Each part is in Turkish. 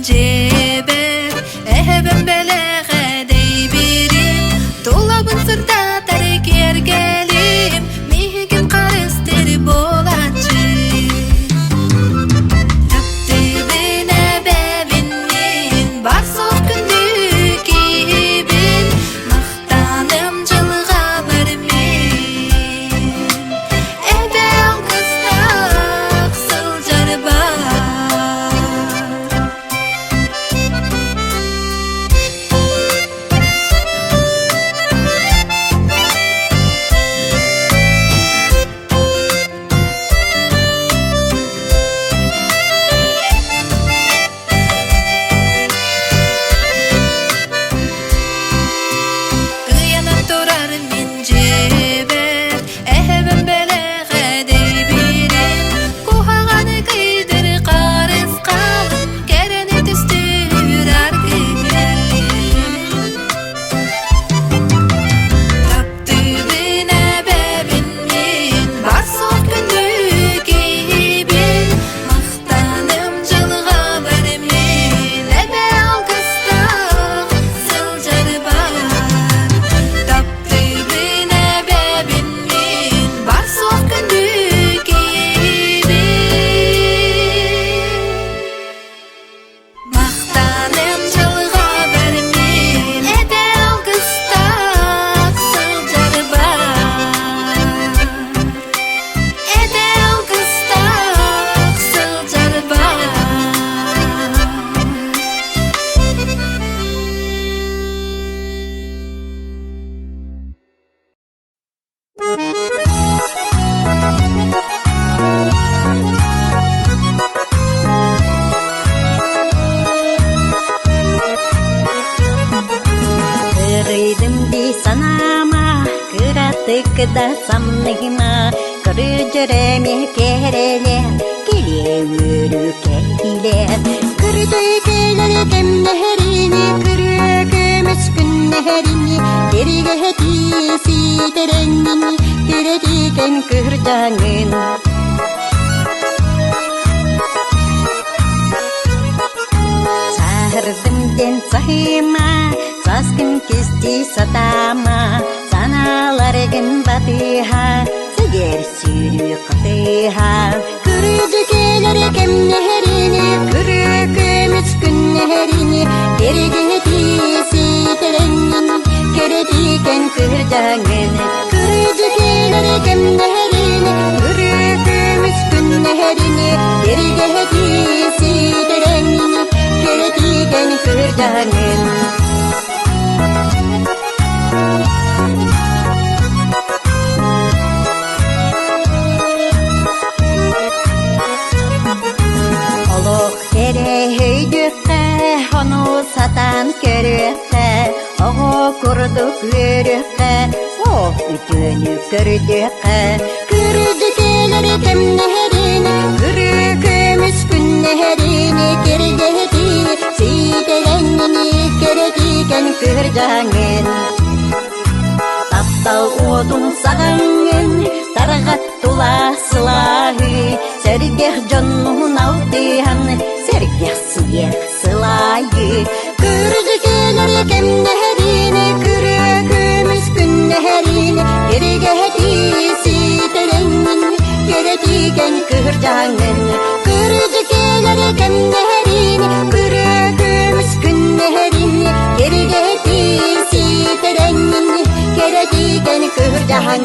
жебер эхебен белеге дей бирим тулабын сырта тарекер келим мигин карыстер болачы төптүбүнө бебинин бар соқ күндү кийбин мактаным жылга бармин эбе алкыстак сылжар бар Ыянып турар мен жебер эхебен белеге дей бирим кухаганы кыйдыр карыс калын керени түстүр аркыбын төптүбүнө бебинин бар соқ күндү кийбин мактаным жылга бармин эбе алкыстак сылжар бар төптүбүнө бебинин бар соқ күндү кийбин мактаным жылга бармин эбе алкыстак сылжар бар эбе алкыстак сылжар бар Кырыйдым ди санама, кыратыкыда самныгыма, кыры жүреме кереле, келе өрү келе. Кырды келе кемнехерини, кыры көмөс күннехерини, кереге тиси теренини, кередиген кыржаңын. Сааһырдым ден сахыма, саскын кести сатама, саналарыгын батыха, сыгер сүйрү катыха. Кырыжы келери кемнехерини, кыры көмүс күннехерини, кереге тиси теренини, кередиген кыржаңын. Кырыжы келери кемнехерини, кыры көмүс күннехерини, кереге тиси теренини, кередиген кыржаңын. Олох тере höydükte, onu satan körükte, oğu kurduk yürükte, o ütünü gördükte. Kırıcı keleri kemneherini, kırı kömüs günneherini, kergehedini, sitelenini, keredigen kırcağın. Taptal odun sağın, targat tula sılahı, sergeh canın altıhan, sergeh siyeh sılayı. Kırıcı keleri kemneherini, kırı kömüs günneherini, kergehedisi telenini, keredigen kırcağın. Kırıcı keleri kemneherini, kırı kömüs günneherini, kergehedisi telenini, keredigen kırcağın.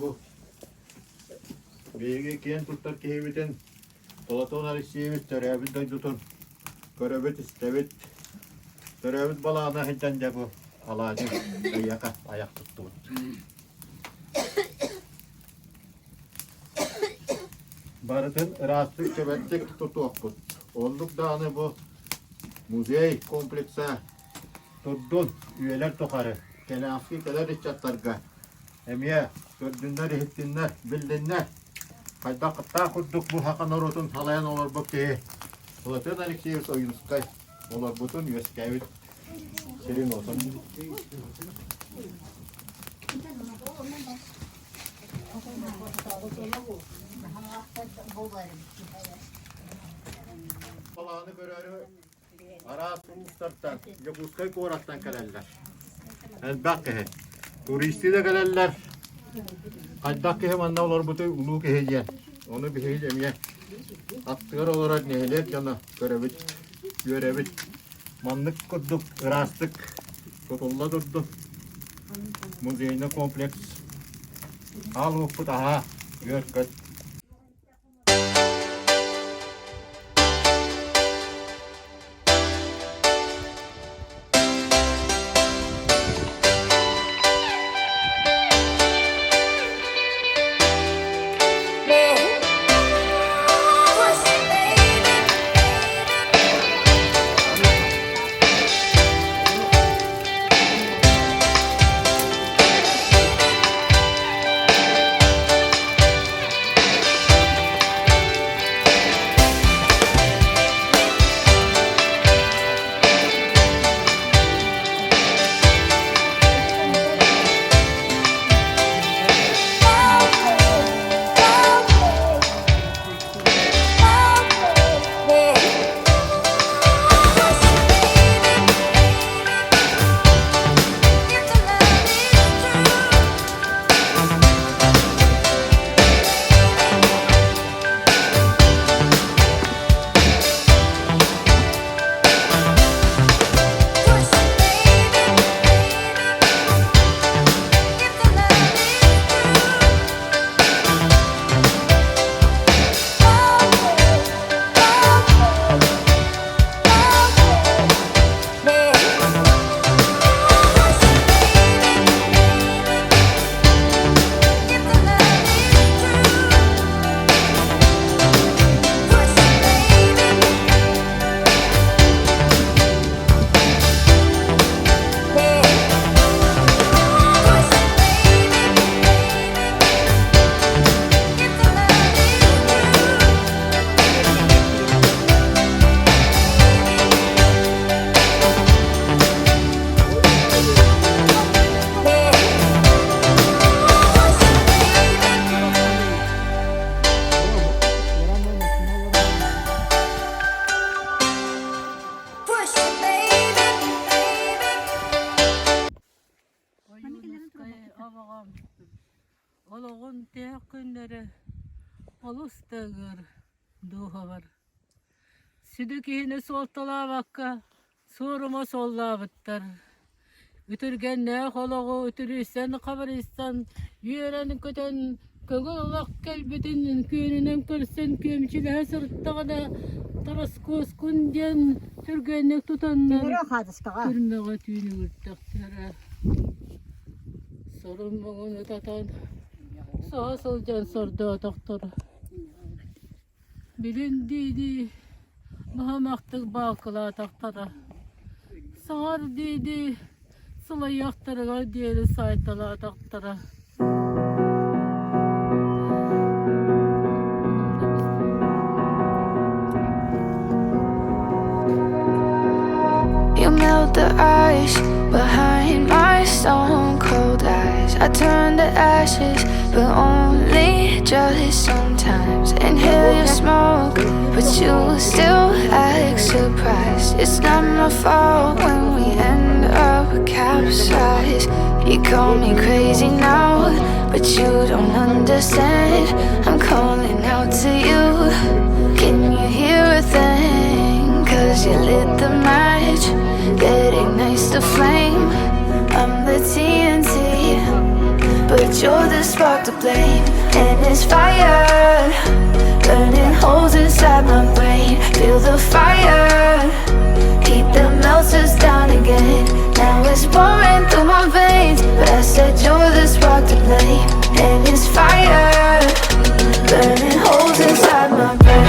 Bu bilgi kiyen tuttar kehibiten Tolatun alışıymış törevit doydutun Körevit istevit Törevit balağına hitten de bu Alacı ayak tuttu Barıtın rastlık çöbetlik tutuq bu Olduk dağını bu Muzey kompleksa Tuddun üyeler tokarı Kelafi keler içatlarga emmiэ gördünler, ihittinler, bildinler. Kayda kıtta kudduk bu hakan orotun salayan olur bu ki. Ulatır da nikşehir oyunskay. Olur butun yüzkayvit. Serin olsun. Balağını görürü arasın ustarttan, yabuskay koraktan kalerler. Elbette. Turisti de gelirler. Kaçdak ki hemen olur bu tür ulu ki hediye. Onu bir hediye mi? Aktör olarak neler cana görevit. Manlık kurduk, rastık. Tutulla durduk. Muzeyine kompleks. Al bu daha. Görket. Oloğun tek күннэрэ olustagır duha var. Südükihini soltalabakka soruma sollabıttar. Ütürgenne holoğu ütürüsten kabaristan yürenin köten kögül olak kelbedin köyünün körsen kömçile sırttağına taraskos kunden türgennek tutanlar. Türmeğe tüyünü ürttaktara. Sorun bağını tatan. Sağa salcan sordu doktora. Bilindiydi. Mahamaktık bağkıla taktara. Sağır dedi. Sıla yaktırığa diyeli saytala taktara. You melt the ice behind my stone cold eyes. I turn to ashes, but only just sometimes. Inhale your smoke, but you still act surprised. It's not my fault when we end up capsized. You call me crazy now, but you don't understand. I'm calling out to you. Can you hear a thing? 'Cause you lit the match that ignites the flame. I'm the TNT, but you're the spark to blame. And it's fire, burning holes inside my brain. Feel the fire, heat that melts us down again. Now it's pouring through my veins, but I said you're the spark to blame. And it's fire, burning holes inside my brain.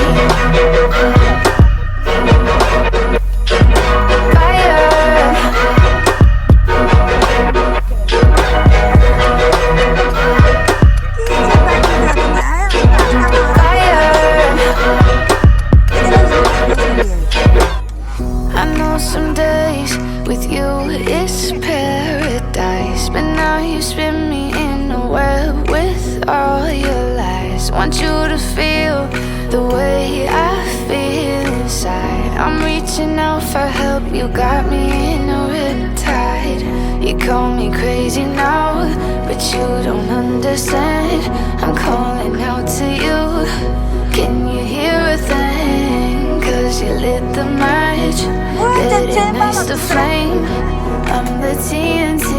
Some days with you it's paradise, but now you spin me in a web with all your lies. Want you to feel the way I feel inside. I'm reaching out for help, you got me in a riptide. You call me crazy now, but you don't understand. I'm calling out to you. Can you hear a thing? 'Cause you lit the match that ignites the flame. I'm the TNT,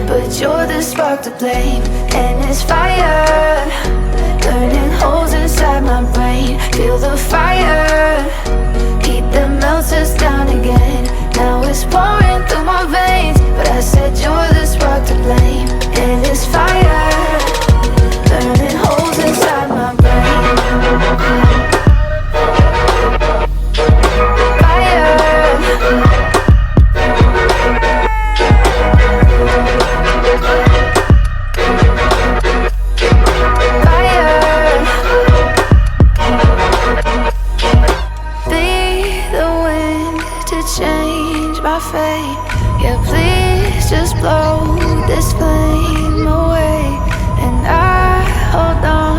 but you're the spark to blame. And it's fire, burning holes inside my brain. Feel the fire, heat that melts us down again. Now it's pouring through my veins, but I said you're the spark to blame. And it's fire, burning holes inside my brain. Change my fate, yeah, please just blow this flame away. And I hold on